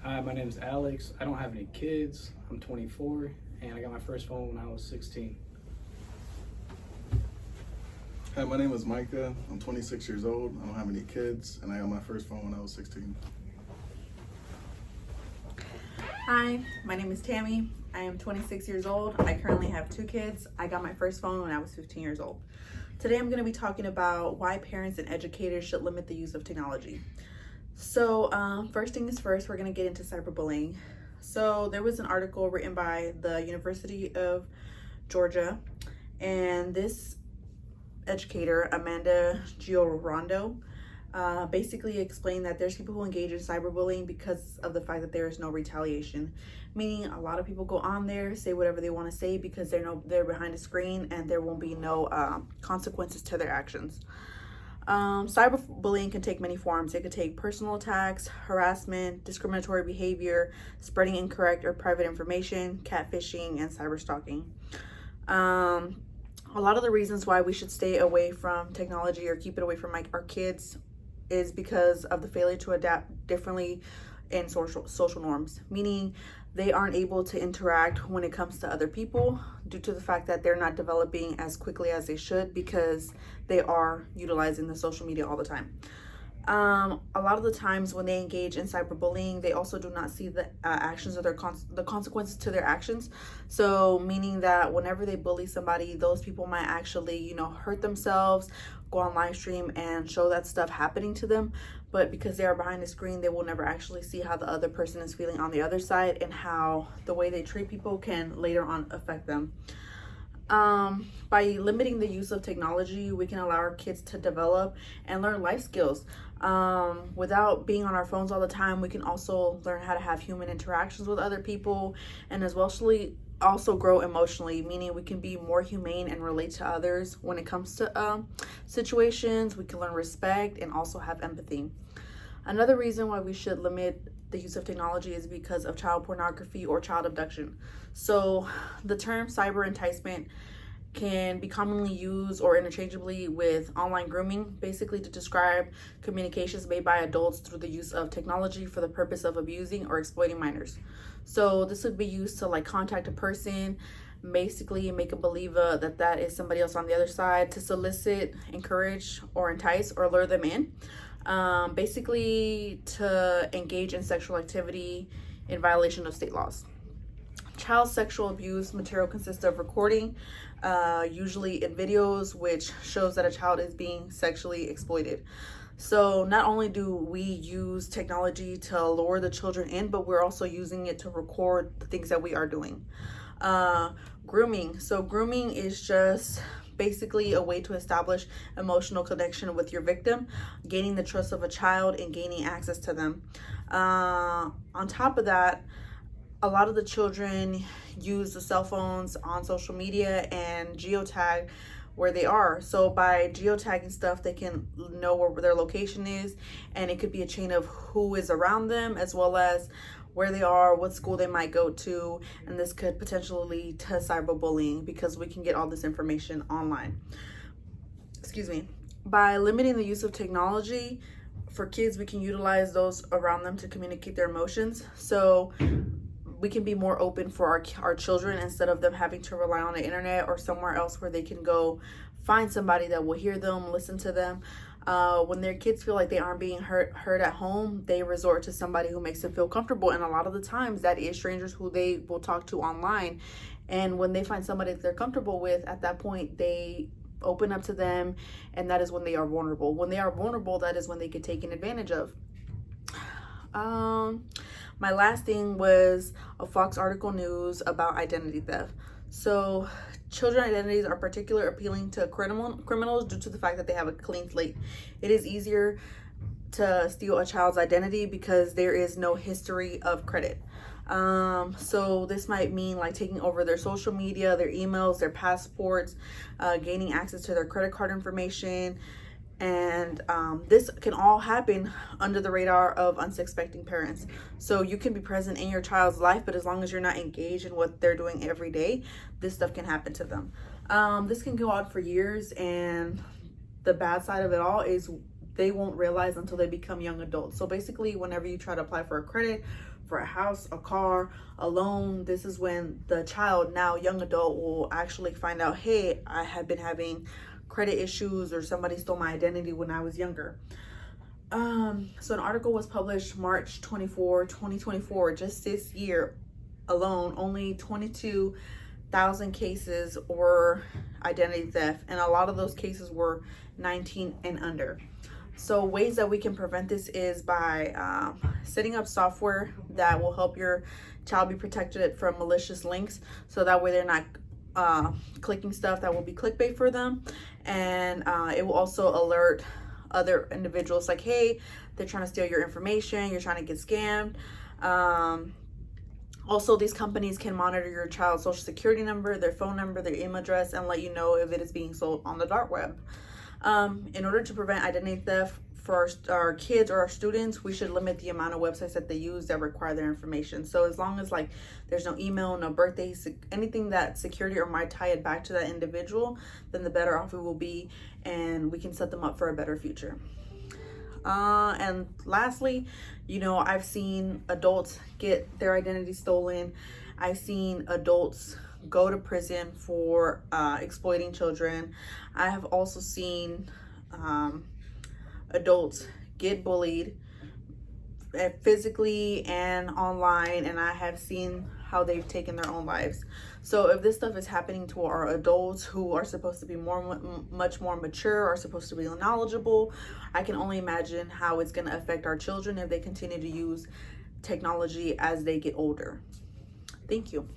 Hi, my name is Alex. I don't have any kids. I'm 24, and I got my first phone when I was 16. Hi, my name is Micah. I'm 26 years old. I don't have any kids, and I got my first phone when I was 16. Hi, my name is Tammy. I am 26 years old. I currently have 2 kids. I got my first phone when I was 15 years old. Today I'm going to be talking about why parents and educators should limit the use of technology. So first thing is first, we're going to get into cyberbullying. So there was an article written by the University of Georgia, and this educator, Amanda Giorondo, basically explained that there's people who engage in cyberbullying because of the fact that there is no retaliation, meaning a lot of people go on there, say whatever they want to say because they're behind a screen and there won't be no consequences to their actions. Cyberbullying can take many forms. It could take personal attacks, harassment, discriminatory behavior, spreading incorrect or private information, catfishing, and cyberstalking. A lot of the reasons why we should stay away from technology or keep it away from our kids is because of the failure to adapt differently in social norms, meaning they aren't able to interact when it comes to other people due to the fact that they're not developing as quickly as they should because they are utilizing the social media all the time. A lot of the times when they engage in cyberbullying, they also do not see the actions or the consequences to their actions. So meaning that whenever they bully somebody, those people might actually, hurt themselves, go on live stream and show that stuff happening to them. But because they are behind the screen, they will never actually see how the other person is feeling on the other side and how the way they treat people can later on affect them. By limiting the use of technology, we can allow our kids to develop and learn life skills. Without being on our phones all the time, we can also learn how to have human interactions with other people and as well also grow emotionally, meaning we can be more humane and relate to others when it comes to situations. We can learn respect and also have empathy. Another reason why we should limit the use of technology is because of child pornography or child abduction. So the term cyber enticement can be commonly used or interchangeably with online grooming, basically to describe communications made by adults through the use of technology for the purpose of abusing or exploiting minors. So this would be used to contact a person, basically make a believe that is somebody else on the other side, to solicit, encourage, or entice or lure them in. Basically to engage in sexual activity in violation of state laws. Child sexual abuse material consists of recording, usually in videos, which shows that a child is being sexually exploited. So not only do we use technology to lure the children in, but we're also using it to record the things that we are doing. Grooming. So grooming is just basically a way to establish emotional connection with your victim, gaining the trust of a child and gaining access to them. On top of that, a lot of the children use the cell phones on social media and geotag where they are. So by geotagging stuff, they can know where their location is, and it could be a chain of who is around them as well as where they are, what school they might go to, and this could potentially lead to cyberbullying because we can get all this information online. By limiting the use of technology for kids, we can utilize those around them to communicate their emotions. So we can be more open for our children instead of them having to rely on the internet or somewhere else where they can go find somebody that will hear them, listen to them. When their kids feel like they aren't being heard at home, they resort to somebody who makes them feel comfortable. And a lot of the times that is strangers who they will talk to online. And when they find somebody that they're comfortable with, at that point, they open up to them. And that is when they are vulnerable. When they are vulnerable, that is when they get taken advantage of. My last thing was a Fox article news about identity theft. So children identities are particularly appealing to criminals due to the fact that they have a clean slate. It is easier to steal a child's identity because there is no history of credit. So this might mean taking over their social media, their emails, their passports, gaining access to their credit card information. And this can all happen under the radar of unsuspecting parents. So you can be present in your child's life, but as long as you're not engaged in what they're doing every day, this stuff can happen to them. This can go on for years, and the bad side of it all is they won't realize until they become young adults. So basically, whenever you try to apply for a credit for a house, a car, a loan, this is when the child, now young adult, will actually find out, hey, I have been having credit issues or somebody stole my identity when I was younger. So an article was published March 24, 2024, just this year alone. Only 22,000 cases were identity theft, and a lot of those cases were 19 and under. So ways that we can prevent this is by setting up software that will help your child be protected from malicious links, so that way they're not clicking stuff that will be clickbait for them. And it will also alert other individuals like, hey, they're trying to steal your information, you're trying to get scammed. Also, these companies can monitor your child's social security number, their phone number, their email address, and let you know if it is being sold on the dark web. In order to prevent identity theft for our kids or our students, we should limit the amount of websites that they use that require their information. So as long as like there's no email, no birthdays, anything that security or might tie it back to that individual, then the better off we will be, and we can set them up for a better future. And lastly, you know, I've seen adults get their identity stolen. I've seen adults go to prison for exploiting children. I have also seen adults get bullied physically and online, and I have seen how they've taken their own lives. So if this stuff is happening to our adults who are supposed to be much more mature, are supposed to be knowledgeable, I can only imagine how it's going to affect our children if they continue to use technology as they get older. Thank you.